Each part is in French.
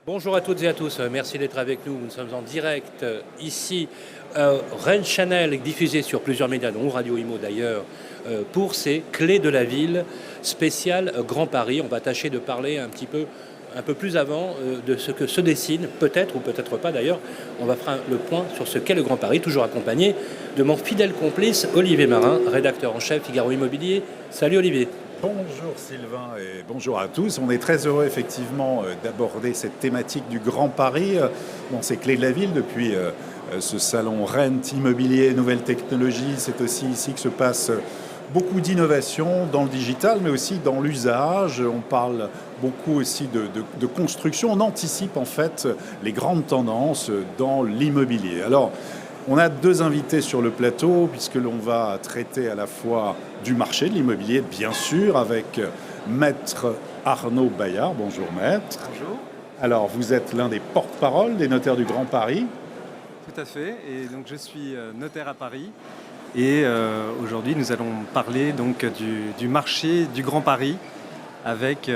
Bonjour à toutes et à tous, merci d'être avec nous. Nous sommes en direct ici, Rennes Channel, diffusé sur plusieurs médias, dont Radio Imo d'ailleurs, pour ces clés de la ville spéciales Grand Paris. On va tâcher de parler un peu plus avant de ce que se dessine, peut-être ou peut-être pas d'ailleurs. On va faire le point sur ce qu'est le Grand Paris, toujours accompagné de mon fidèle complice Olivier Marin, rédacteur en chef Figaro Immobilier. Salut Olivier. Bonjour Sylvain et bonjour à tous. On est très heureux effectivement d'aborder cette thématique du Grand Paris dans ces clés de la ville depuis ce salon Rennes Immobilier Nouvelles Technologies. C'est aussi ici que se passe beaucoup d'innovation dans le digital mais aussi dans l'usage. On parle beaucoup aussi de construction. On anticipe en fait les grandes tendances dans l'immobilier. Alors, on a deux invités sur le plateau puisque l'on va traiter à la fois du marché de l'immobilier, bien sûr, avec Maître Arnaud Bayard. Bonjour Maître. Bonjour. Alors, vous êtes l'un des porte-parole des notaires du Grand Paris. Tout à fait. Et donc, je suis notaire à Paris. Et aujourd'hui, nous allons parler donc du marché du Grand Paris avec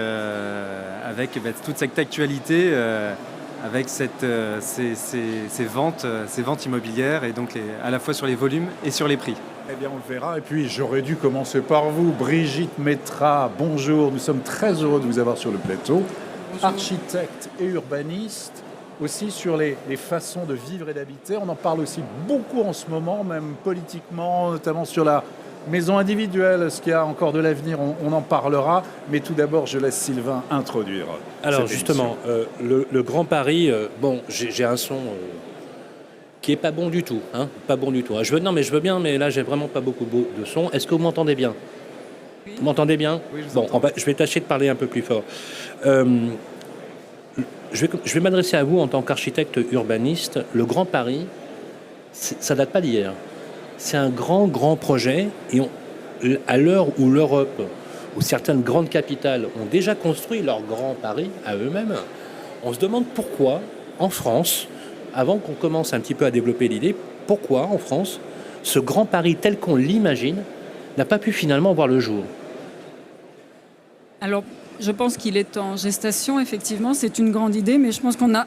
toute cette actualité. Avec ces ventes immobilières et donc à la fois sur les volumes et sur les prix. Eh bien, on le verra. Et puis, j'aurais dû commencer par vous. Brigitte Métra, bonjour. Nous sommes très heureux de vous avoir sur le plateau. Bonjour. Architecte et urbaniste, aussi sur les façons de vivre et d'habiter. On en parle aussi beaucoup en ce moment, même politiquement, notamment sur la maison individuelle. Est-ce qu'il y a encore de l'avenir? On en parlera. Mais tout d'abord, je laisse Sylvain introduire. Alors justement, le Grand Paris, bon, j'ai un son qui est pas bon du tout, hein, pas bon du tout. Je veux bien, mais là j'ai vraiment pas beaucoup de son. Est-ce que vous m'entendez bien? Oui. Vous m'entendez bien? Oui, je vous entends. Je vais tâcher de parler un peu plus fort. Je vais m'adresser à vous en tant qu'architecte urbaniste. Le Grand Paris, ça date pas d'hier. C'est un grand projet et à l'heure où l'Europe, où certaines grandes capitales ont déjà construit leur Grand Paris à eux-mêmes, on se demande pourquoi, en France, avant qu'on commence un petit peu à développer l'idée, pourquoi, en France, ce Grand Paris tel qu'on l'imagine n'a pas pu finalement voir le jour. Alors, je pense qu'il est en gestation, effectivement, c'est une grande idée, mais je pense qu'on a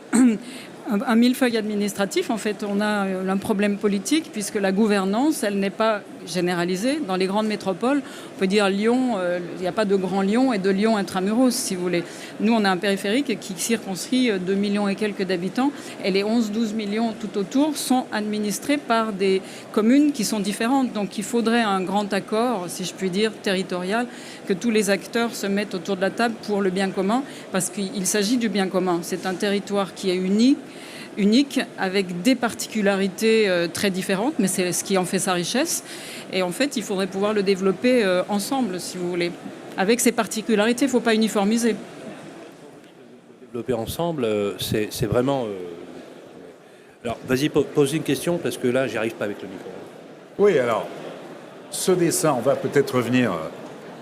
un millefeuille administratif. En fait, on a un problème politique puisque la gouvernance, elle n'est pas généralisée. Dans les grandes métropoles, on peut dire Lyon, il n'y a pas de Grand Lyon et de Lyon intramuros, si vous voulez. Nous, on a un périphérique qui circonscrit 2 millions et quelques d'habitants et les 11-12 millions tout autour sont administrés par des communes qui sont différentes. Donc, il faudrait un grand accord, si je puis dire, territorial, que tous les acteurs se mettent autour de la table pour le bien commun parce qu'il s'agit du bien commun. C'est un territoire qui est unique, avec des particularités très différentes, mais c'est ce qui en fait sa richesse. Et en fait, il faudrait pouvoir le développer ensemble, si vous voulez. Avec ces particularités, il ne faut pas uniformiser. Développer ensemble, c'est vraiment... Alors, vas-y, pose une question, parce que là, j'y arrive pas avec le micro. Oui, alors, ce dessin, on va peut-être revenir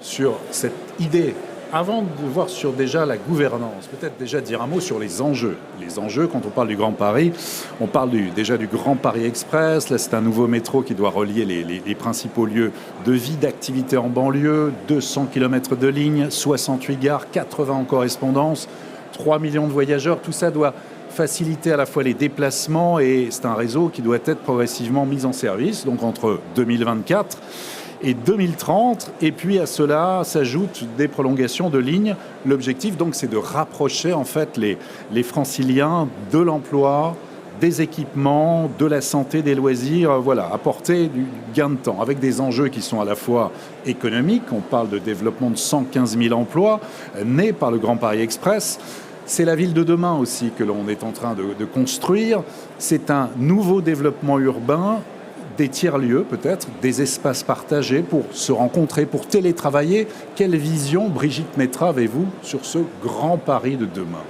sur cette idée. Avant de voir sur déjà la gouvernance, peut-être déjà dire un mot sur les enjeux. Les enjeux, quand on parle du Grand Paris, on parle déjà du Grand Paris Express. Là, c'est un nouveau métro qui doit relier les principaux lieux de vie, d'activité en banlieue, 200 km de ligne, 68 gares, 80 en correspondance, 3 millions de voyageurs. Tout ça doit faciliter à la fois les déplacements et c'est un réseau qui doit être progressivement mis en service, donc entre 2024 et 2030, et puis à cela s'ajoutent des prolongations de lignes. L'objectif donc c'est de rapprocher en fait les franciliens de l'emploi, des équipements, de la santé, des loisirs, voilà, apporter du gain de temps avec des enjeux qui sont à la fois économiques. On parle de développement de 115 000 emplois nés par le Grand Paris Express. C'est la ville de demain aussi que l'on est en train de construire. C'est un nouveau développement urbain, des tiers-lieux peut-être, des espaces partagés pour se rencontrer, pour télétravailler. Quelle vision, Brigitte Métra, avez-vous sur ce Grand Paris de demain ?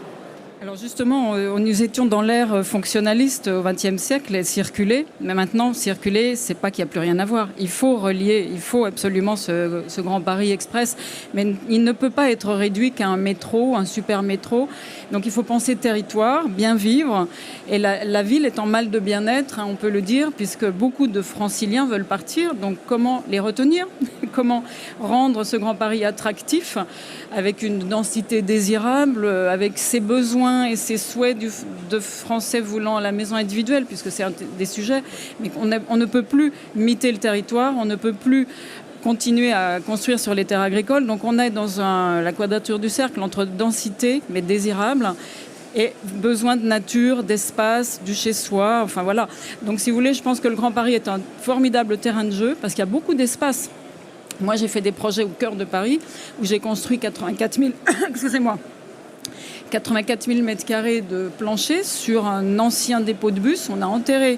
Alors justement, nous étions dans l'ère fonctionnaliste au XXe siècle et circuler. Mais maintenant, circuler, c'est pas qu'il n'y a plus rien à voir. Il faut relier, il faut absolument ce Grand Paris Express. Mais il ne peut pas être réduit qu'à un métro, un super métro. Donc il faut penser territoire, bien vivre. Et la ville est en mal de bien-être, hein, on peut le dire, puisque beaucoup de franciliens veulent partir. Donc comment les retenir ? Comment rendre ce Grand Paris attractif, avec une densité désirable, avec ses besoins besoins et ces souhaits de Français voulant la maison individuelle, puisque c'est un des sujets, mais on ne peut plus miter le territoire, on ne peut plus continuer à construire sur les terres agricoles. Donc on est dans la quadrature du cercle entre densité, mais désirable, et besoin de nature, d'espace, du chez-soi, enfin voilà. Donc si vous voulez, je pense que le Grand Paris est un formidable terrain de jeu, parce qu'il y a beaucoup d'espace. Moi, j'ai fait des projets au cœur de Paris, où j'ai construit 84 000... excusez-moi. 84 000 mètres carrés de plancher sur un ancien dépôt de bus. On a enterré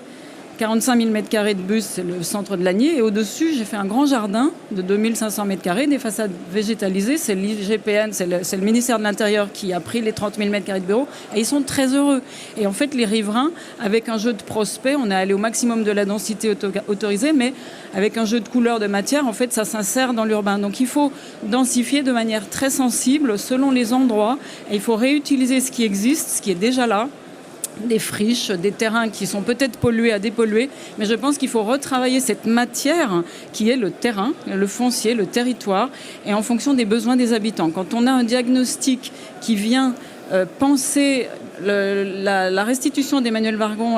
45 000 mètres carrés de bus, c'est le centre de Lagny. Et au-dessus, j'ai fait un grand jardin de 2500 mètres carrés, des façades végétalisées. C'est l'IGPN, c'est le ministère de l'Intérieur qui a pris les 30 000 mètres carrés de bureaux. Et ils sont très heureux. Et en fait, les riverains, avec un jeu de prospects, on est allé au maximum de la densité autorisée, mais avec un jeu de couleurs, de matière, en fait, ça s'insère dans l'urbain. Donc il faut densifier de manière très sensible, selon les endroits. Et il faut réutiliser ce qui existe, ce qui est déjà là, des friches, des terrains qui sont peut-être pollués à dépolluer, mais je pense qu'il faut retravailler cette matière qui est le terrain, le foncier, le territoire, et en fonction des besoins des habitants. Quand on a un diagnostic qui vient penser la restitution d'Emmanuelle Wargon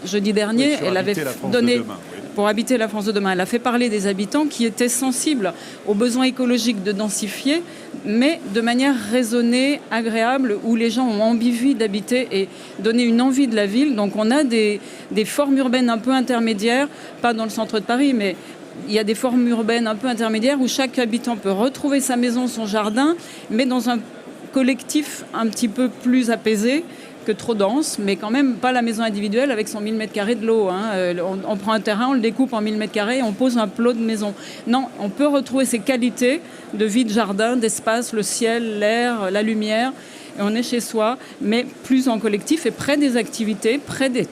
jeudi dernier, oui, elle avait donné... Demain, oui. Pour habiter la France de demain. Elle a fait parler des habitants qui étaient sensibles aux besoins écologiques de densifier, mais de manière raisonnée, agréable, où les gens ont envie d'habiter et donner une envie de la ville. Donc on a des formes urbaines un peu intermédiaires, pas dans le centre de Paris, mais il y a des formes urbaines un peu intermédiaires où chaque habitant peut retrouver sa maison, son jardin, mais dans un collectif un petit peu plus apaisé que trop dense, mais quand même pas la maison individuelle avec son 1000 m² de lot. On prend un terrain, on le découpe en 1000 m² et on pose un plot de maison. Non, on peut retrouver ces qualités de vie de jardin, d'espace, le ciel, l'air, la lumière, et on est chez soi, mais plus en collectif et près des activités, près des...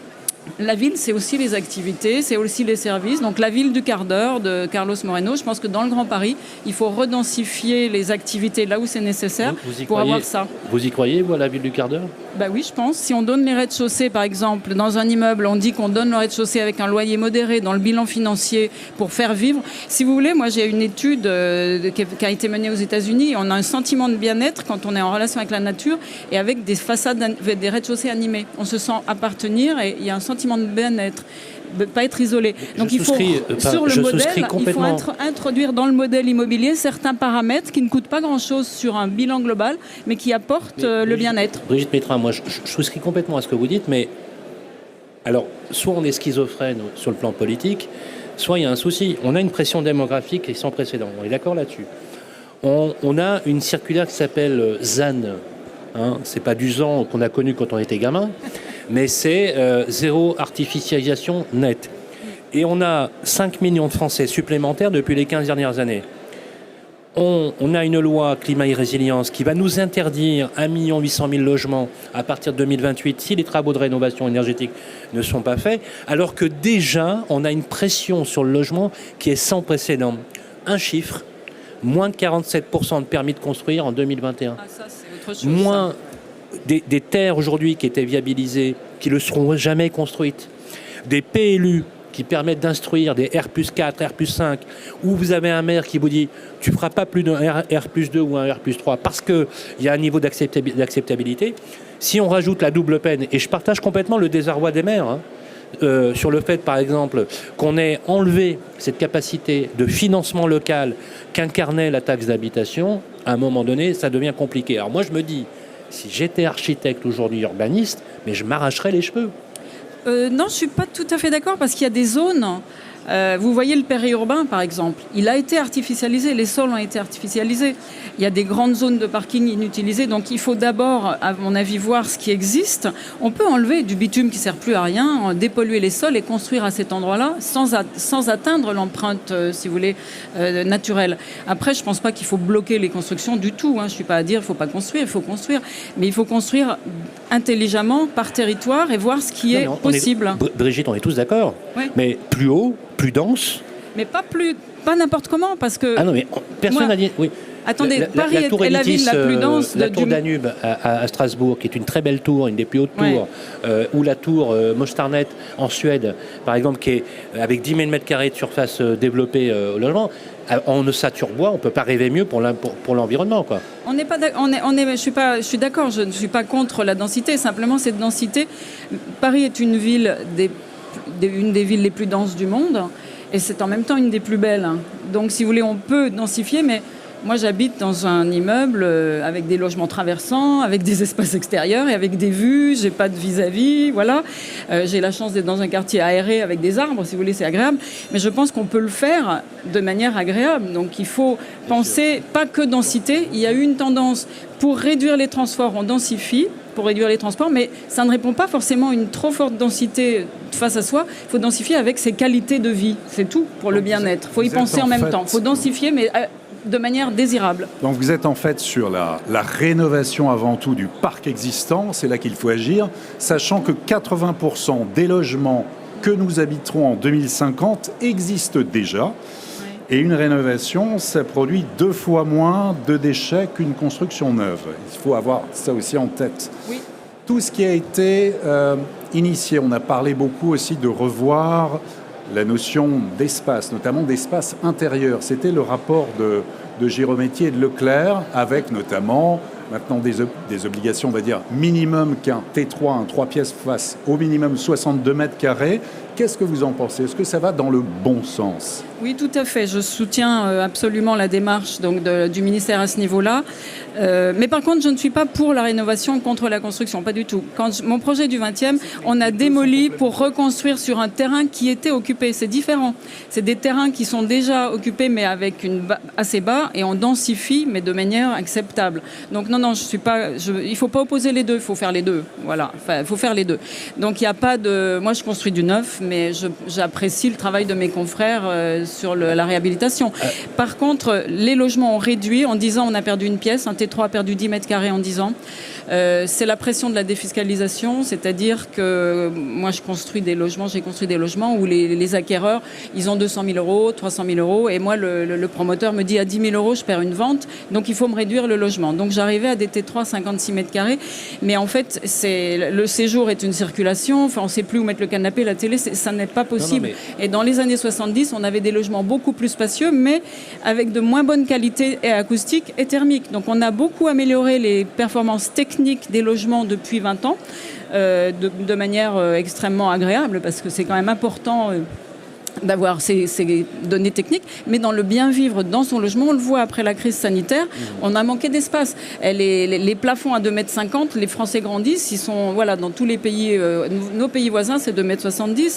La ville, c'est aussi les activités, c'est aussi les services. Donc la ville du quart d'heure de Carlos Moreno, je pense que dans le Grand Paris, il faut redensifier les activités là où c'est nécessaire pour avoir ça. Vous y croyez, vous, à la ville du quart d'heure ? Bah oui, je pense. Si on donne les rez-de-chaussée, par exemple, dans un immeuble, on dit qu'on donne le rez-de-chaussée avec un loyer modéré dans le bilan financier pour faire vivre. Si vous voulez, moi j'ai une étude qui a été menée aux États-Unis. On a un sentiment de bien-être quand on est en relation avec la nature et avec des façades, des rez-de-chaussée animés. On se sent appartenir et il y a un sentiment de bien-être. De ne pas être isolé. Donc il faut, sur le modèle, il faut introduire dans le modèle immobilier certains paramètres qui ne coûtent pas grand-chose sur un bilan global, mais qui apportent le bien-être. Brigitte Pétrin, moi je souscris complètement à ce que vous dites, mais alors, soit on est schizophrène sur le plan politique, soit il y a un souci. On a une pression démographique qui est sans précédent. On est d'accord là-dessus. On a une circulaire qui s'appelle ZAN. C'est pas du ZAN qu'on a connu quand on était gamin, mais c'est zéro artificialisation nette. Et on a 5 millions de Français supplémentaires depuis les 15 dernières années. On a une loi climat et résilience qui va nous interdire 1 800 000 logements à partir de 2028 si les travaux de rénovation énergétique ne sont pas faits, alors que déjà on a une pression sur le logement qui est sans précédent. Un chiffre, moins de 47% de permis de construire en 2021. Ah, ça, c'est autre chose, moins des terres aujourd'hui qui étaient viabilisées, qui ne seront jamais construites. Des PLU qui permettent d'instruire des R+4, R+5, où vous avez un maire qui vous dit « tu ne feras pas plus d'un R+2 ou un R+3 » parce qu'il y a un niveau d'acceptabilité. Si on rajoute la double peine, et je partage complètement le désarroi des maires, sur le fait, par exemple, qu'on ait enlevé cette capacité de financement local qu'incarnait la taxe d'habitation, à un moment donné, ça devient compliqué. Alors moi, je me dis, si j'étais architecte aujourd'hui, urbaniste, mais je m'arracherais les cheveux. Non, je ne suis pas tout à fait d'accord parce qu'il y a des zones. Vous voyez le périurbain, par exemple. Il a été artificialisé, les sols ont été artificialisés. Il y a des grandes zones de parking inutilisées. Donc il faut d'abord, à mon avis, voir ce qui existe. On peut enlever du bitume qui ne sert plus à rien, dépolluer les sols et construire à cet endroit-là sans atteindre l'empreinte, si vous voulez, naturelle. Après, je ne pense pas qu'il faut bloquer les constructions du tout. Je ne suis pas à dire qu'il ne faut pas construire, il faut construire. Mais il faut construire intelligemment, par territoire, et voir ce qui est possible. Brigitte, on est tous d'accord. Oui. Mais plus haut, plus dense. Mais pas n'importe comment, parce que... Ah non, mais personne n'a dit... Oui. Attendez, Paris est la ville la plus dense la tour Danube à Strasbourg, qui est une très belle tour, une des plus hautes tours, ou la tour Mostarnet en Suède, par exemple, qui est avec 10 000 m² de surface développée au logement. En Neuchâtel-sur-Bois, on ne peut pas rêver mieux pour l'environnement, quoi. Je suis d'accord, je ne suis pas contre la densité. Simplement, cette densité, Paris est une ville une des villes les plus denses du monde, et c'est en même temps une des plus belles. Donc, si vous voulez, on peut densifier, mais moi, j'habite dans un immeuble avec des logements traversants, avec des espaces extérieurs et avec des vues. J'ai pas de vis-à-vis, voilà. J'ai la chance d'être dans un quartier aéré avec des arbres, si vous voulez, c'est agréable. Mais je pense qu'on peut le faire de manière agréable. Donc, il faut penser pas que densité. Il y a eu une tendance pour réduire les transports, on densifie pour réduire les transports, mais ça ne répond pas forcément à une trop forte densité face à soi. Il faut densifier avec ses qualités de vie. C'est tout pour le bien-être. Il faut y penser en même temps. Il faut densifier, mais de manière désirable. Donc vous êtes en fait sur la rénovation avant tout du parc existant, c'est là qu'il faut agir, sachant que 80% des logements que nous habiterons en 2050 existent déjà. Et une rénovation, ça produit 2 fois moins de déchets qu'une construction neuve. Il faut avoir ça aussi en tête. Oui. Tout ce qui a été initié, on a parlé beaucoup aussi de revoir la notion d'espace, notamment d'espace intérieur. C'était le rapport de Girometti et de Leclerc, avec notamment maintenant des obligations, on va dire, minimum qu'un T3, un 3 pièces fasse au minimum 62 m². Qu'est-ce que vous en pensez? Est-ce que ça va dans le bon sens? Oui, tout à fait. Je soutiens absolument la démarche du ministère à ce niveau-là. Mais par contre, je ne suis pas pour la rénovation contre la construction, pas du tout. Mon projet du 20e, on a démoli pour reconstruire sur un terrain qui était occupé. C'est différent. C'est des terrains qui sont déjà occupés, mais avec assez bas, et on densifie, mais de manière acceptable. Donc non, je suis pas. Il faut pas opposer les deux. Il faut faire les deux. Voilà. Enfin, il faut faire les deux. Donc il n'y a pas de. Moi, je construis du neuf, mais j'apprécie le travail de mes confrères sur la réhabilitation. Par contre, les logements ont réduit. En 10 ans, on a perdu une pièce. Un T3 a perdu 10 m² en 10 ans. C'est la pression de la défiscalisation, c'est-à-dire que moi, j'ai construit des logements où les acquéreurs, ils ont 200 000 euros, 300 000 euros, et moi, le promoteur me dit à 10 000 euros, je perds une vente, donc il faut me réduire le logement. Donc j'arrivais à des T3 56 m², mais en fait, le séjour est une circulation, enfin, on ne sait plus où mettre le canapé, la télé, ça n'est pas possible. Et dans les années 70, on avait des logements beaucoup plus spacieux, mais avec de moins bonne qualité acoustique et thermique. Donc on a beaucoup amélioré les performances techniques des logements depuis 20 ans, de manière extrêmement agréable, parce que c'est quand même important d'avoir ces données techniques, mais dans le bien vivre dans son logement, on le voit après la crise sanitaire, on a manqué d'espace. Les plafonds à 2,50 m, les Français grandissent, ils sont, voilà, dans tous les pays, nos pays voisins, c'est 2,70 m.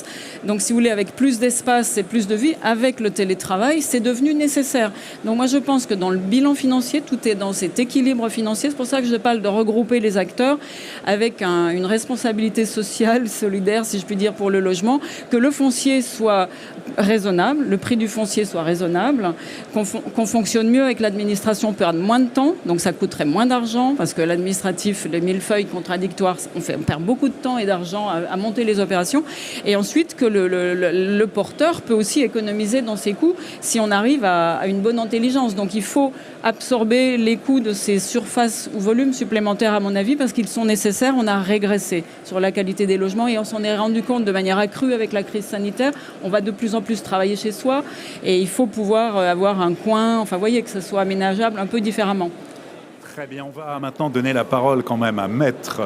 Donc, si vous voulez, avec plus d'espace et plus de vie, avec le télétravail, c'est devenu nécessaire. Donc, moi, je pense que dans le bilan financier, tout est dans cet équilibre financier. C'est pour ça que je parle de regrouper les acteurs avec une responsabilité sociale, solidaire, si je puis dire, pour le logement, que le foncier soit raisonnable, le prix du foncier soit raisonnable, qu'on fonctionne mieux avec l'administration, perd moins de temps, donc ça coûterait moins d'argent, parce que l'administratif, les millefeuilles contradictoires, on perd beaucoup de temps et d'argent à monter les opérations, et ensuite que le porteur peut aussi économiser dans ses coûts si on arrive à une bonne intelligence. Donc il faut absorber les coûts de ces surfaces ou volumes supplémentaires, à mon avis, parce qu'ils sont nécessaires. On a régressé sur la qualité des logements et on s'en est rendu compte de manière accrue avec la crise sanitaire. On va de plus en plus travailler chez soi et il faut pouvoir avoir un coin, enfin, vous voyez, que ce soit aménageable un peu différemment. Très bien, on va maintenant donner la parole quand même à Maître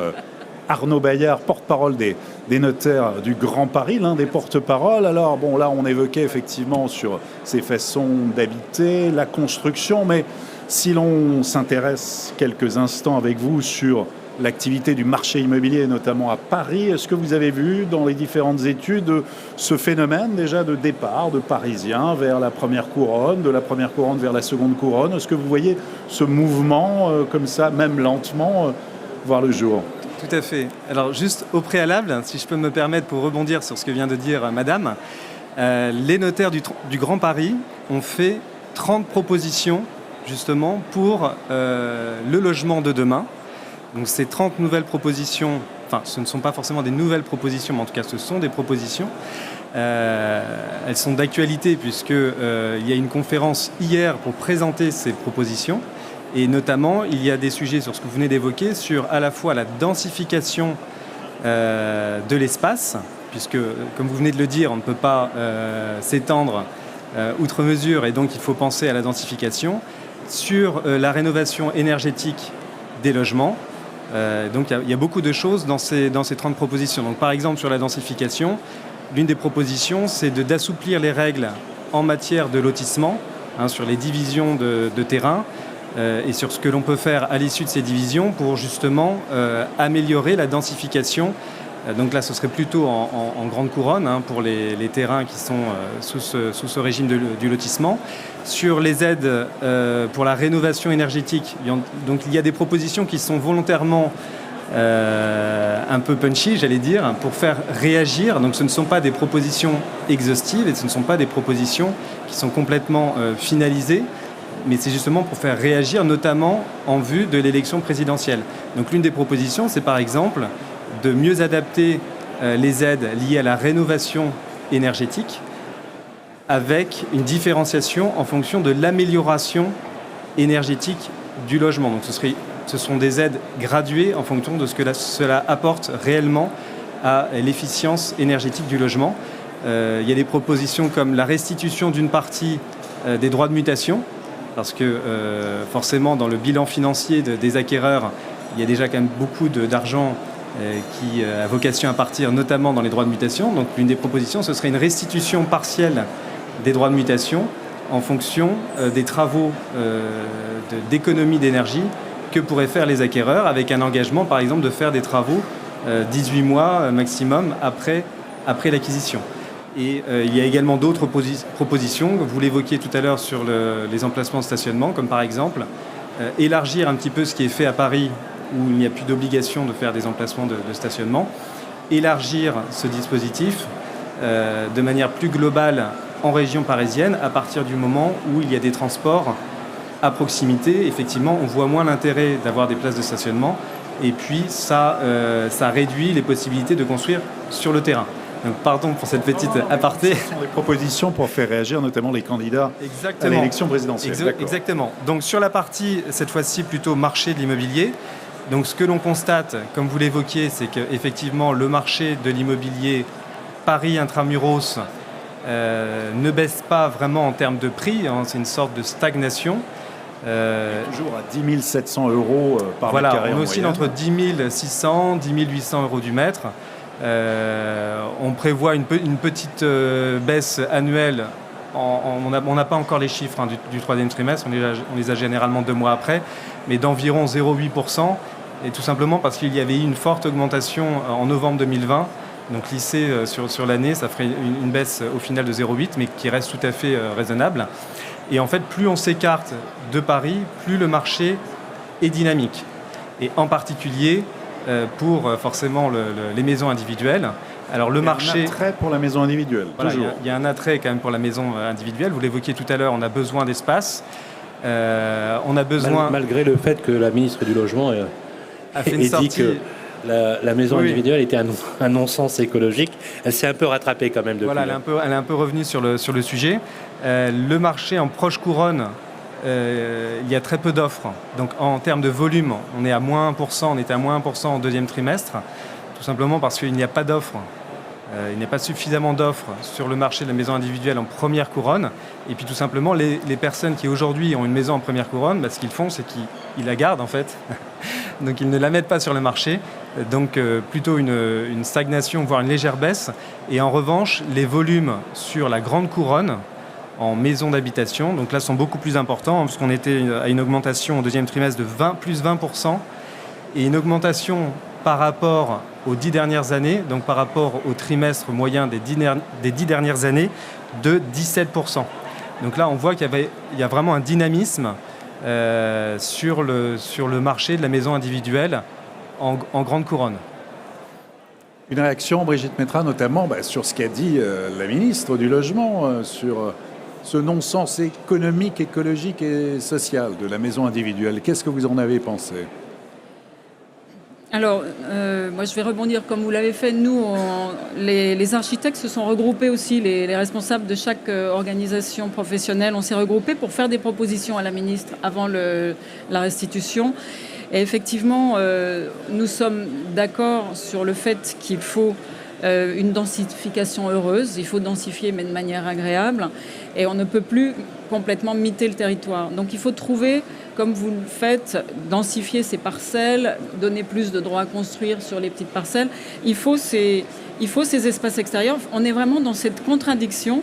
Arnaud Bayard, porte-parole des notaires du Grand Paris, l'un des porte-paroles. Alors, bon, là, on évoquait effectivement sur ces façons d'habiter, la construction, mais si l'on s'intéresse quelques instants avec vous sur l'activité du marché immobilier, notamment à Paris, est-ce que vous avez vu dans les différentes études ce phénomène déjà de départ de Parisiens vers la première couronne, de la première couronne vers la seconde couronne? Est-ce que vous voyez ce mouvement comme ça, même lentement, voir le jour? Tout à fait. Alors juste au préalable, si je peux me permettre pour rebondir sur ce que vient de dire Madame, les notaires du Grand Paris ont fait 30 propositions justement pour le logement de demain. Donc ces 30 nouvelles propositions, enfin ce ne sont pas forcément des nouvelles propositions, mais en tout cas ce sont des propositions. Elles sont d'actualité puisqu'il y a une conférence hier pour présenter ces propositions. Et notamment, il y a des sujets sur ce que vous venez d'évoquer, sur à la fois la densification de l'espace, puisque, comme vous venez de le dire, on ne peut pas s'étendre outre mesure, et donc il faut penser à la densification, sur la rénovation énergétique des logements. Donc il y a beaucoup de choses dans ces 30 propositions. Donc, par exemple, sur la densification, l'une des propositions, c'est d'assouplir les règles en matière de lotissement, sur les divisions de terrain, et sur ce que l'on peut faire à l'issue de ces divisions pour justement améliorer la densification. Donc là, ce serait plutôt en grande couronne pour les terrains qui sont sous ce régime du lotissement. Sur les aides pour la rénovation énergétique, donc il y a des propositions qui sont volontairement un peu punchy, j'allais dire, pour faire réagir. Donc ce ne sont pas des propositions exhaustives et ce ne sont pas des propositions qui sont complètement finalisées, mais c'est justement pour faire réagir, notamment en vue de l'élection présidentielle. Donc l'une des propositions, c'est par exemple de mieux adapter les aides liées à la rénovation énergétique avec une différenciation en fonction de l'amélioration énergétique du logement. Donc ce sont des aides graduées en fonction de ce que cela apporte réellement à l'efficience énergétique du logement. Il y a des propositions comme la restitution d'une partie des droits de mutation, parce que forcément dans le bilan financier des acquéreurs, il y a déjà quand même beaucoup d'argent qui a vocation à partir notamment dans les droits de mutation. Donc l'une des propositions, ce serait une restitution partielle des droits de mutation en fonction des travaux d'économie d'énergie que pourraient faire les acquéreurs, avec un engagement par exemple de faire des travaux 18 mois maximum après l'acquisition. Et il y a également d'autres propositions, vous l'évoquiez tout à l'heure sur les emplacements de stationnement, comme par exemple élargir un petit peu ce qui est fait à Paris, où il n'y a plus d'obligation de faire des emplacements de stationnement, élargir ce dispositif de manière plus globale en région parisienne à partir du moment où il y a des transports à proximité. Effectivement, on voit moins l'intérêt d'avoir des places de stationnement et puis ça réduit les possibilités de construire sur le terrain. Donc, pardon pour cette petite aparté. Ce sont des propositions pour faire réagir notamment les candidats à l'élection présidentielle. Exactement. Donc sur la partie, cette fois-ci, plutôt marché de l'immobilier, donc ce que l'on constate, comme vous l'évoquiez, c'est qu'effectivement le marché de l'immobilier Paris intramuros ne baisse pas vraiment en termes de prix, c'est une sorte de stagnation. Toujours à 10 700 € par mètre carré. On oscille entre 10 600 10 800 € du mètre. On prévoit une petite baisse annuelle. On n'a pas encore les chiffres du troisième trimestre, on les a généralement 2 mois après, mais d'environ 0,8%, et tout simplement parce qu'il y avait eu une forte augmentation en novembre 2020. Donc lissé sur l'année, ça ferait une baisse au final de 0,8, mais qui reste tout à fait raisonnable. Et en fait, plus on s'écarte de Paris, plus le marché est dynamique. Et en particulier pour forcément les maisons individuelles. Alors le marché, un attrait pour la maison individuelle. Voilà, il y a un attrait quand même pour la maison individuelle. Vous l'évoquiez tout à l'heure, on a besoin d'espace. On a besoin... Malgré le fait que la ministre du Logement a fait une sortie... dit que la maison individuelle était un non-sens écologique. Elle s'est un peu rattrapée quand même depuis. Voilà, elle est un peu revenue sur le sujet. Le marché en proche couronne, il y a très peu d'offres. Donc en termes de volume, on est à moins 1%, on était à moins 1% en deuxième trimestre, tout simplement parce qu'il n'y a pas d'offres. Il n'y a pas suffisamment d'offres sur le marché de la maison individuelle en première couronne. Et puis tout simplement, les personnes qui aujourd'hui ont une maison en première couronne, ce qu'ils font, c'est qu'ils la gardent en fait. Donc ils ne la mettent pas sur le marché. Donc plutôt une stagnation, voire une légère baisse. Et en revanche, les volumes sur la grande couronne, en maison d'habitation, donc là sont beaucoup plus importants, parce qu'on était à une augmentation au deuxième trimestre de plus 20%, et une augmentation par rapport aux 10 dernières années, donc par rapport au trimestre moyen des 10 dernières années, de 17%. Donc là, on voit qu'il y a vraiment un dynamisme sur le marché de la maison individuelle en grande couronne. Une réaction, Brigitte Mettra, notamment sur ce qu'a dit la ministre du Logement, sur ce non-sens économique, écologique et social de la maison individuelle. Qu'est-ce que vous en avez pensé ? Alors, moi, je vais rebondir comme vous l'avez fait. Nous, les architectes se sont regroupés aussi, les responsables de chaque organisation professionnelle, on s'est regroupés pour faire des propositions à la ministre avant la restitution. Et effectivement, nous sommes d'accord sur le fait qu'il faut une densification heureuse. Il faut densifier, mais de manière agréable. Et on ne peut plus complètement miter le territoire. Donc il faut trouver, comme vous le faites, densifier ces parcelles, donner plus de droits à construire sur les petites parcelles. Il faut ces espaces extérieurs. On est vraiment dans cette contradiction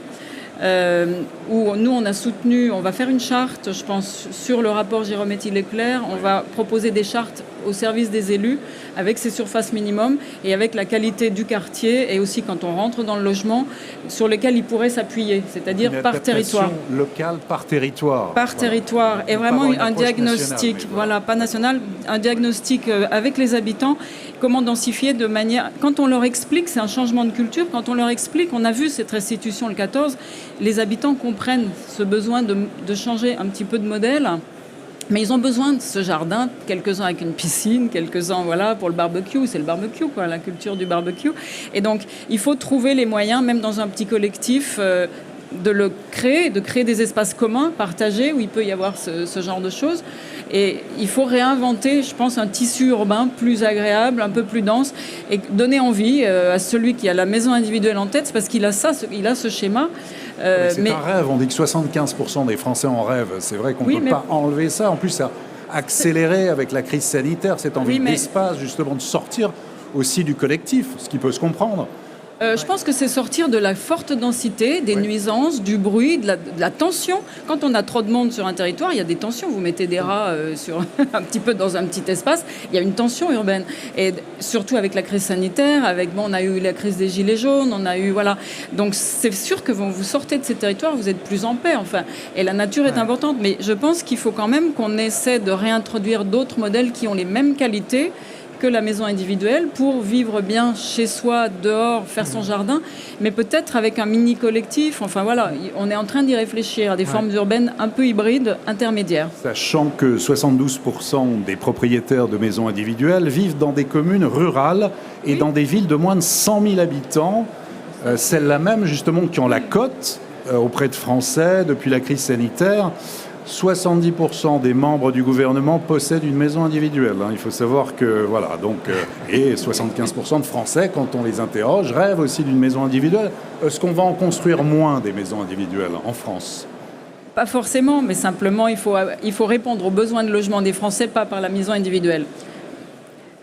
où nous, on a soutenu, on va faire une charte, je pense, sur le rapport Girometti-Leclerc. On va proposer des chartes au service des élus avec ces surfaces minimum et avec la qualité du quartier et aussi quand on rentre dans le logement sur lesquels ils pourraient s'appuyer, c'est-à-dire par territoire. Locale par territoire. Par territoire. Et vraiment un diagnostic, voilà, pas national, un diagnostic avec les habitants, comment densifier de manière... Quand on leur explique, c'est un changement de culture, quand on leur explique, on a vu cette restitution le 14, les habitants comprennent ce besoin de changer un petit peu de modèle. Mais ils ont besoin de ce jardin, quelques-uns avec une piscine, quelques-uns voilà, pour le barbecue, c'est le barbecue, quoi, la culture du barbecue. Et donc, il faut trouver les moyens, même dans un petit collectif, de créer des espaces communs, partagés, où il peut y avoir ce genre de choses. Et il faut réinventer, je pense, un tissu urbain plus agréable, un peu plus dense, et donner envie à celui qui a la maison individuelle en tête, parce qu'il a ça, il a ce schéma. C'est un rêve, on dit que 75% des Français en rêvent. C'est vrai qu'on ne peut pas enlever ça. En plus, ça a accéléré avec la crise sanitaire, cette envie d'espace, justement, de sortir aussi du collectif, ce qui peut se comprendre. Je pense que c'est sortir de la forte densité, des nuisances, du bruit, de la tension. Quand on a trop de monde sur un territoire, il y a des tensions. Vous mettez des rats un petit peu dans un petit espace, il y a une tension urbaine. Et surtout avec la crise sanitaire, on a eu la crise des gilets jaunes, on a eu... Voilà. Donc c'est sûr que vous sortez de ces territoires, vous êtes plus en paix, enfin. Et la nature est importante. Mais je pense qu'il faut quand même qu'on essaie de réintroduire d'autres modèles qui ont les mêmes qualités que la maison individuelle pour vivre bien chez soi, dehors, faire son jardin, mais peut-être avec un mini-collectif. Enfin voilà, on est en train d'y réfléchir à des formes urbaines un peu hybrides, intermédiaires. Sachant que 72% des propriétaires de maisons individuelles vivent dans des communes rurales et dans des villes de moins de 100 000 habitants, celles-là même justement qui ont la cote auprès de Français depuis la crise sanitaire. 70% des membres du gouvernement possèdent une maison individuelle. Il faut savoir que, voilà, donc, et 75% de Français, quand on les interroge, rêvent aussi d'une maison individuelle. Est-ce qu'on va en construire moins des maisons individuelles en France ? Pas forcément, mais simplement, il faut répondre aux besoins de logement des Français, pas par la maison individuelle.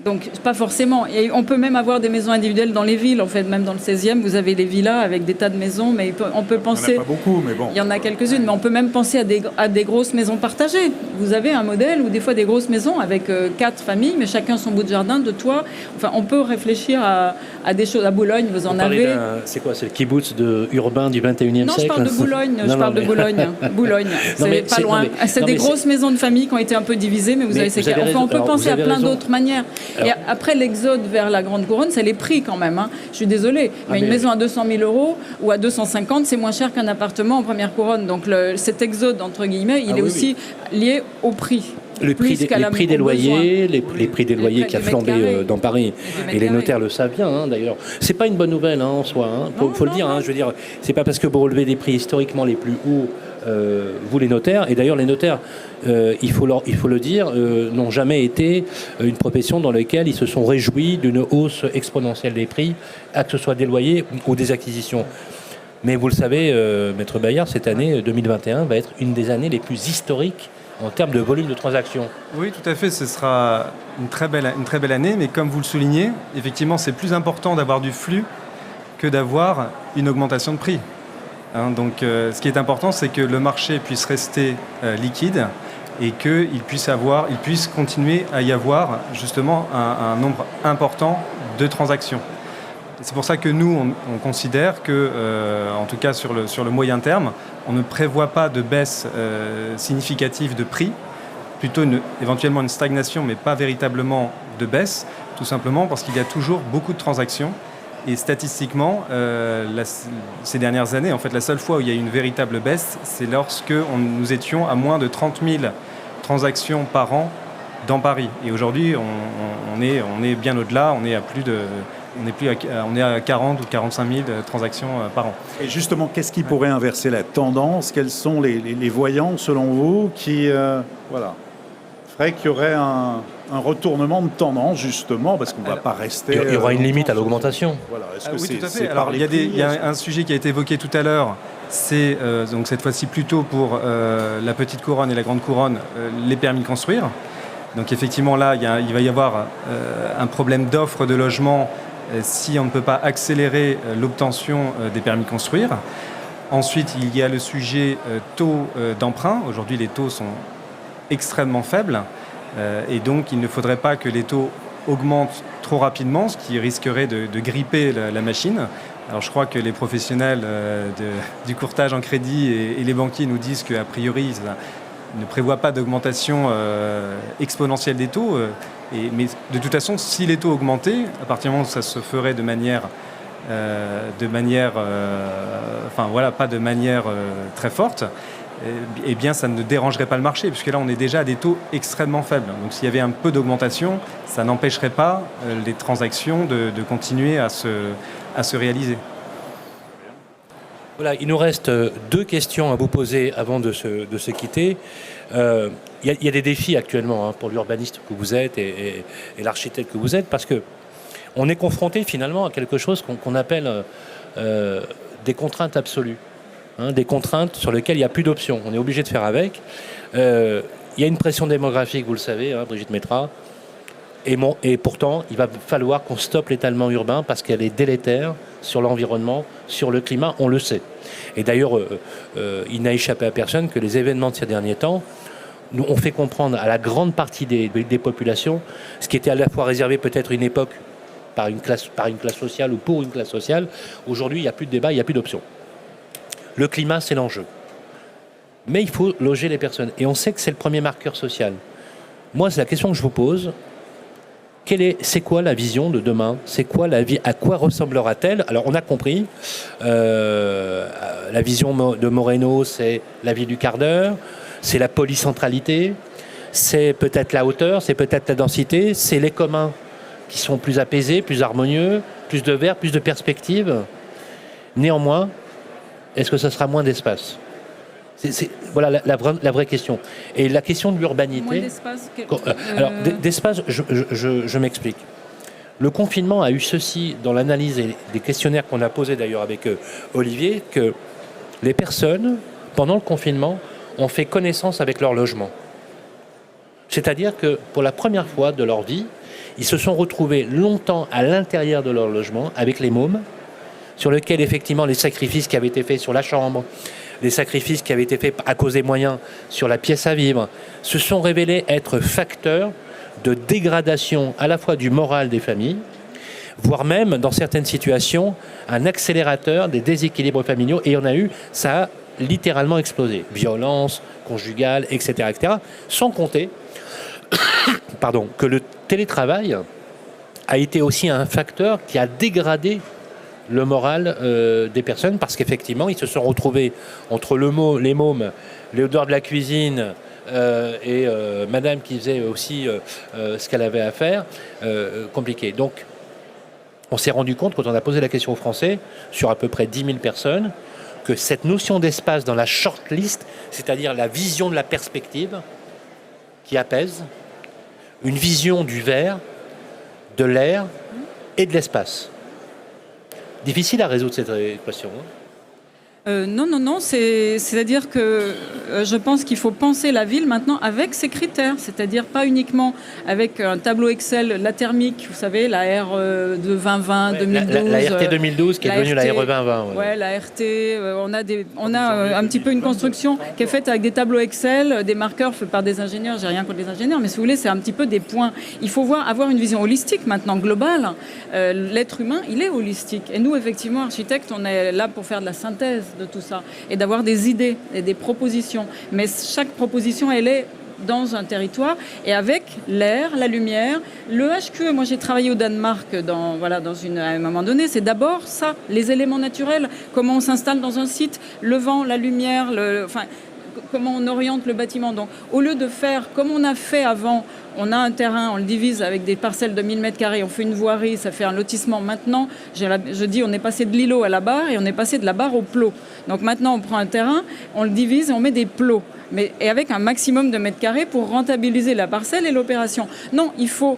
Donc, pas forcément. Et on peut même avoir des maisons individuelles dans les villes. En fait, même dans le 16e, vous avez des villas avec des tas de maisons. Mais on peut penser... Il n'y en a pas beaucoup, mais bon. Il y en a quelques-unes. Mais on peut même penser à des grosses maisons partagées. Vous avez un modèle où des fois des grosses maisons avec 4 familles, mais chacun son bout de jardin, de toit. Enfin, on peut réfléchir à des choses. À Boulogne, vous en avez... C'est quoi ? C'est le kibbutz urbain du 21e siècle ? Non, je parle de Boulogne. De Boulogne. Boulogne, c'est pas loin. C'est des grosses maisons de famille qui ont été un peu divisées, mais vous avez ces cas. Enfin, on peut penser à plein d'autres manières. Et après, l'exode vers la Grande Couronne, c'est les prix quand même. Je suis désolée. Mais une maison à 200 000 € ou à 250, c'est moins cher qu'un appartement en première couronne. Donc cet exode, entre guillemets, il est aussi lié au prix. Le prix des loyers, les prix des loyers qui a flambé dans Paris. Et les notaires le savent bien, d'ailleurs. C'est pas une bonne nouvelle en soi. Faut le dire. Je veux dire, c'est pas parce que vous relevez des prix historiquement les plus hauts, vous les notaires. Et d'ailleurs, les notaires, il faut le dire, n'ont jamais été une profession dans laquelle ils se sont réjouis d'une hausse exponentielle des prix, que ce soit des loyers ou des acquisitions. Mais vous le savez, Maître Bayard, cette année 2021 va être une des années les plus historiques en termes de volume de transactions. Oui, tout à fait. Ce sera une très belle année, mais comme vous le soulignez, effectivement, c'est plus important d'avoir du flux que d'avoir une augmentation de prix. Donc, ce qui est important, c'est que le marché puisse rester liquide et qu'il puisse continuer à y avoir justement un nombre important de transactions. C'est pour ça que nous, on considère que, en tout cas sur le moyen terme, on ne prévoit pas de baisse significative de prix, plutôt éventuellement une stagnation, mais pas véritablement de baisse, tout simplement parce qu'il y a toujours beaucoup de transactions. Et statistiquement, ces dernières années, en fait, la seule fois où il y a eu une véritable baisse, c'est lorsque nous étions à moins de 30 000 transactions par an dans Paris. Et aujourd'hui, on est bien au-delà, on est à 40 ou 45 000 transactions par an. Et justement, qu'est-ce qui pourrait inverser la tendance? Quels sont les voyants, selon vous, qui ferait qu'il y aurait un retournement de tendance, justement, parce qu'on ne va pas rester... Il y aura une limite à l'augmentation. Voilà. Est-ce que oui, tout à fait. c'est Alors, par les il y a prix, un sujet qui a été évoqué tout à l'heure, c'est donc cette fois-ci plutôt pour la petite couronne et la grande couronne, les permis de construire. Donc effectivement, là, il va y avoir un problème d'offre de logement si on ne peut pas accélérer l'obtention des permis de construire. Ensuite, il y a le sujet taux d'emprunt. Aujourd'hui, les taux sont extrêmement faibles et donc il ne faudrait pas que les taux augmentent trop rapidement, ce qui risquerait de gripper la machine. Alors je crois que les professionnels du courtage en crédit et les banquiers nous disent qu'a priori, ça ne prévoit pas d'augmentation exponentielle des taux. Mais de toute façon, si les taux augmentaient, à partir du moment où ça se ferait pas de manière très forte, eh bien ça ne dérangerait pas le marché, puisque là on est déjà à des taux extrêmement faibles. Donc s'il y avait un peu d'augmentation, ça n'empêcherait pas les transactions de continuer à se réaliser. Voilà, il nous reste 2 questions à vous poser avant de se quitter. Il y a des défis actuellement pour l'urbaniste que vous êtes et l'architecte que vous êtes, parce que on est confronté finalement à quelque chose qu'on appelle des contraintes absolues, des contraintes sur lesquelles il n'y a plus d'options. On est obligé de faire avec. Il y a une pression démographique, vous le savez, Brigitte Mettra, et pourtant il va falloir qu'on stoppe l'étalement urbain parce qu'elle est délétère sur l'environnement, sur le climat, on le sait. Et d'ailleurs, il n'a échappé à personne que les événements de ces derniers temps nous ont fait comprendre à la grande partie des populations, ce qui était à la fois réservé peut-être une époque par une classe sociale ou pour une classe sociale, aujourd'hui il n'y a plus de débat, il n'y a plus d'options. Le climat, c'est l'enjeu. Mais il faut loger les personnes. Et on sait que c'est le premier marqueur social. Moi, c'est la question que je vous pose. C'est quoi la vision de demain? C'est quoi la vie? À quoi ressemblera-t-elle? Alors, on a compris. La vision de Moreno, c'est la vie du quart d'heure, c'est la polycentralité, c'est peut-être la hauteur, c'est peut-être la densité, c'est les communs qui sont plus apaisés, plus harmonieux, plus de verre, plus de perspectives. Néanmoins, est-ce que ça sera moins d'espace? Voilà la vraie question. Et la question de l'urbanité... Moins d'espace Alors, d'espace, je m'explique. Le confinement a eu ceci dans l'analyse des questionnaires qu'on a posés d'ailleurs avec Olivier, que les personnes, pendant le confinement, ont fait connaissance avec leur logement. C'est-à-dire que pour la première fois de leur vie, ils se sont retrouvés longtemps à l'intérieur de leur logement avec les mômes, sur lesquels effectivement les sacrifices qui avaient été faits sur la chambre, les sacrifices qui avaient été faits à cause des moyens sur la pièce à vivre, se sont révélés être facteurs de dégradation à la fois du moral des familles, voire même, dans certaines situations, un accélérateur des déséquilibres familiaux. Et on a eu, ça a littéralement explosé. Violence conjugale, etc., etc. Sans compter que le télétravail a été aussi un facteur qui a dégradé le moral des personnes, parce qu'effectivement, ils se sont retrouvés entre les mômes, l'odeur de la cuisine et madame qui faisait aussi ce qu'elle avait à faire, compliqué. Donc, on s'est rendu compte, quand on a posé la question aux Français, sur à peu près 10 000 personnes, que cette notion d'espace dans la shortlist, c'est-à-dire la vision de la perspective, qui apaise, une vision du verre, de l'air et de l'espace. Difficile à résoudre cette équation. Non, c'est-à-dire que je pense qu'il faut penser la ville maintenant avec ses critères, c'est-à-dire pas uniquement avec un tableau Excel, la thermique, vous savez, la R de 2020, 2012. La RT 2012 qui est devenue la RE 2020. Ouais, la RT, on a un petit peu une construction qui est faite avec des tableaux Excel, des marqueurs faits par des ingénieurs, j'ai rien contre les ingénieurs, mais si vous voulez, c'est un petit peu des points. Il faut avoir une vision holistique maintenant, globale. L'être humain, il est holistique. Et nous, effectivement, architectes, on est là pour faire de la synthèse de tout ça et d'avoir des idées et des propositions. Mais chaque proposition, elle est dans un territoire et avec l'air, la lumière, le HQE. Moi, j'ai travaillé au Danemark à un moment donné. C'est d'abord ça, les éléments naturels, comment on s'installe dans un site, le vent, la lumière, comment on oriente le bâtiment. Donc, au lieu de faire comme on a fait avant, on a un terrain, on le divise avec des parcelles de 1000 m², on fait une voirie, ça fait un lotissement. Maintenant, je dis, on est passé de l'îlot à la barre et on est passé de la barre au plot. Donc maintenant, on prend un terrain, on le divise et on met des plots. Et avec un maximum de mètres carrés pour rentabiliser la parcelle et l'opération. Non, il faut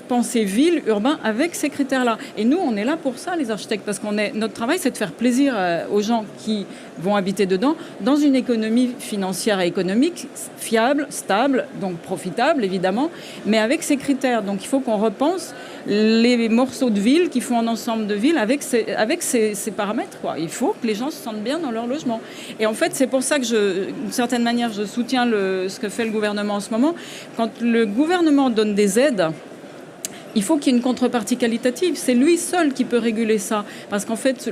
penser ville, urbain avec ces critères-là. Et nous, on est là pour ça, les architectes, parce notre travail, c'est de faire plaisir aux gens qui vont habiter dedans, dans une économie financière et économique fiable, stable, donc profitable, évidemment, mais avec ces critères. Donc il faut qu'on repense les morceaux de ville qui font un ensemble de ville avec ces paramètres, quoi. Il faut que les gens se sentent bien dans leur logement. Et en fait, c'est pour ça que d'une certaine manière, je soutiens ce que fait le gouvernement en ce moment. Quand le gouvernement donne des aides, il faut qu'il y ait une contrepartie qualitative. C'est lui seul qui peut réguler ça. Parce qu'en fait,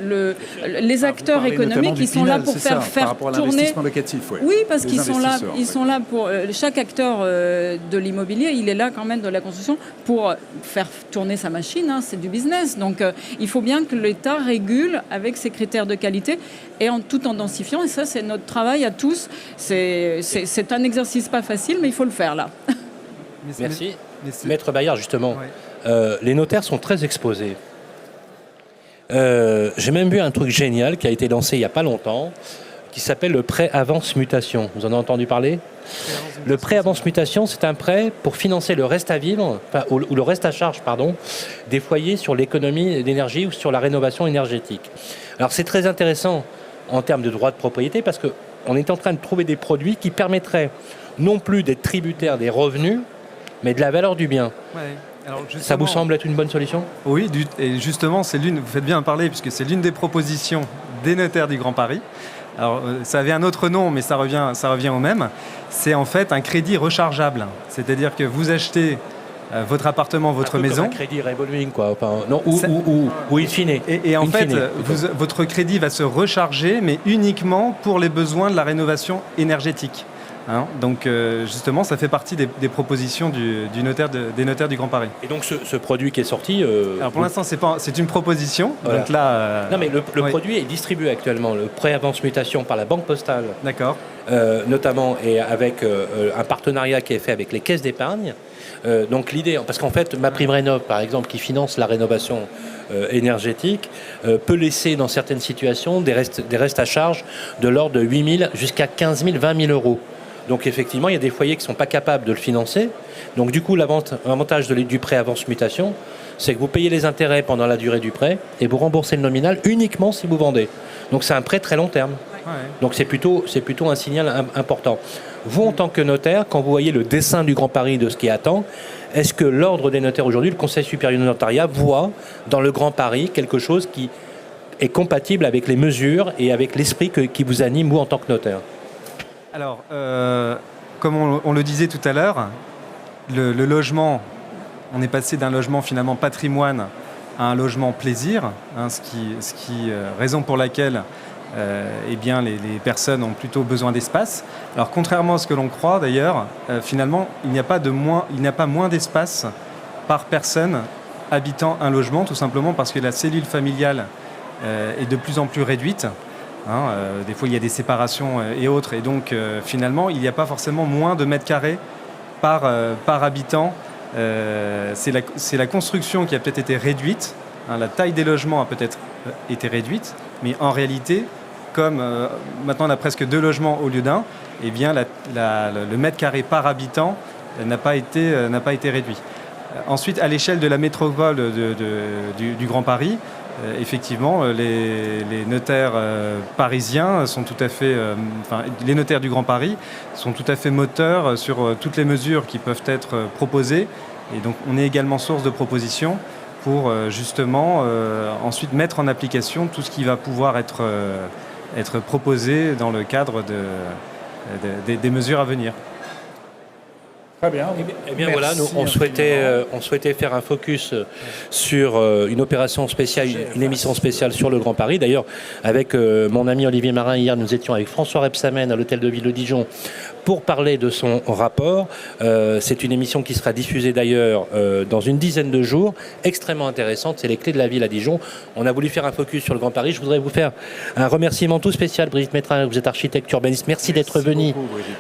les acteurs économiques, ils sont là pour faire tourner... l'investissement locatif, ouais. Oui, parce qu'ils sont là pour... Chaque acteur de l'immobilier, il est là quand même de la construction pour faire tourner sa machine. Hein, c'est du business. Donc, il faut bien que l'État régule avec ses critères de qualité et tout en densifiant. Et ça, c'est notre travail à tous. C'est un exercice pas facile, mais il faut le faire, là. Merci. Maître Bayard, justement, ouais. Les notaires sont très exposés. J'ai même vu un truc génial qui a été lancé il n'y a pas longtemps, qui s'appelle le prêt avance mutation. Vous en avez entendu parler ? Le prêt avance mutation, c'est un prêt pour financer le reste à vivre, ou le reste à charge, des foyers sur l'économie d'énergie ou sur la rénovation énergétique. Alors c'est très intéressant en termes de droit de propriété parce qu'on est en train de trouver des produits qui permettraient non plus d'être tributaires des revenus, mais de la valeur du bien. Ouais. Alors ça vous semble être une bonne solution ? Oui, et justement, vous faites bien parler, puisque c'est l'une des propositions des notaires du Grand Paris. Alors, ça avait un autre nom, mais ça revient au même. C'est en fait un crédit rechargeable. C'est-à-dire que vous achetez votre appartement, votre maison. Un crédit revolving, quoi. Enfin, non, ou in fine. Et en fait, votre crédit va se recharger, mais uniquement pour les besoins de la rénovation énergétique. Hein, donc justement, ça fait partie des propositions des notaires du Grand Paris. Et donc ce produit qui est sorti... Alors pour l'instant, c'est une proposition. Voilà. Donc là, non mais le produit est distribué actuellement, le prêt avance mutation par la Banque Postale. D'accord. Notamment, et avec un partenariat qui est fait avec les caisses d'épargne. Donc l'idée, parce qu'en fait, MaPrimeRénov', par exemple, qui finance la rénovation énergétique, peut laisser dans certaines situations des restes à charge de l'ordre de 8 000 jusqu'à 15 000, 20 000 euros. Donc effectivement, il y a des foyers qui ne sont pas capables de le financer. Donc du coup, l'avantage du prêt avance mutation, c'est que vous payez les intérêts pendant la durée du prêt et vous remboursez le nominal uniquement si vous vendez. Donc c'est un prêt très long terme. Ouais. Donc c'est plutôt un signal important. Vous, en tant que notaire, quand vous voyez le dessin du Grand Paris de ce qui attend, est-ce que l'Ordre des notaires aujourd'hui, le Conseil supérieur du notariat, voit dans le Grand Paris quelque chose qui est compatible avec les mesures et avec l'esprit qui vous anime, vous, en tant que notaire ? Alors, comme on le disait tout à l'heure, le logement, on est passé d'un logement finalement patrimoine à un logement plaisir, hein, raison pour laquelle eh bien, les personnes ont plutôt besoin d'espace. Alors, contrairement à ce que l'on croit d'ailleurs, finalement, il n'y a pas moins d'espace par personne habitant un logement, tout simplement parce que la cellule familiale est de plus en plus réduite. Hein, des fois, il y a des séparations et autres. Et donc, finalement, il n'y a pas forcément moins de mètres carrés par habitant. C'est la construction qui a peut-être été réduite. Hein, la taille des logements a peut-être été réduite. Mais en réalité, comme maintenant on a presque 2 logements au lieu d'un, eh bien, le mètre carré par habitant n'a pas été réduit. Ensuite, à l'échelle de la métropole du Grand Paris, effectivement, les notaires parisiens sont tout à fait, les notaires du Grand Paris sont tout à fait moteurs sur toutes les mesures qui peuvent être proposées. Et donc, on est également source de propositions pour justement ensuite mettre en application tout ce qui va pouvoir être proposé dans le cadre des mesures à venir. Très bien. Eh bien voilà, nous, on souhaitait faire un focus sur une opération spéciale, une émission spéciale sur le Grand Paris. D'ailleurs, avec mon ami Olivier Marin, hier, nous étions avec François Rebsamen à l'hôtel de ville de Dijon pour parler de son rapport. C'est une émission qui sera diffusée d'ailleurs dans une dizaine de jours, extrêmement intéressante. C'est les clés de la ville à Dijon. On a voulu faire un focus sur le Grand Paris. Je voudrais vous faire un remerciement tout spécial, Brigitte Métrain, vous êtes architecte urbaniste. Merci d'être venue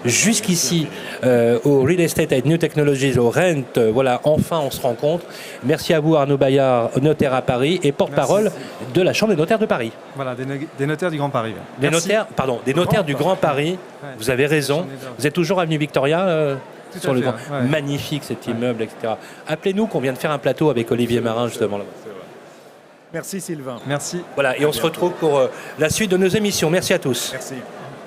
jusqu'ici au Real Estate and New Technologies, au Rent. Voilà, enfin on se rencontre. Merci à vous Arnaud Bayard, notaire à Paris et porte-parole de la Chambre des notaires de Paris. Voilà, des notaires du Grand Paris. Des notaires du Grand Paris. Ouais. Vous avez raison. Vous êtes toujours avenue Victoria Tout sur à le fait, grand. ouais. Magnifique cet immeuble, etc. Appelez-nous qu'on vient de faire un plateau avec Olivier Marin justement là-bas. Merci Sylvain. Merci. Voilà, et on se retrouve pour la suite de nos émissions. Merci à tous. Merci.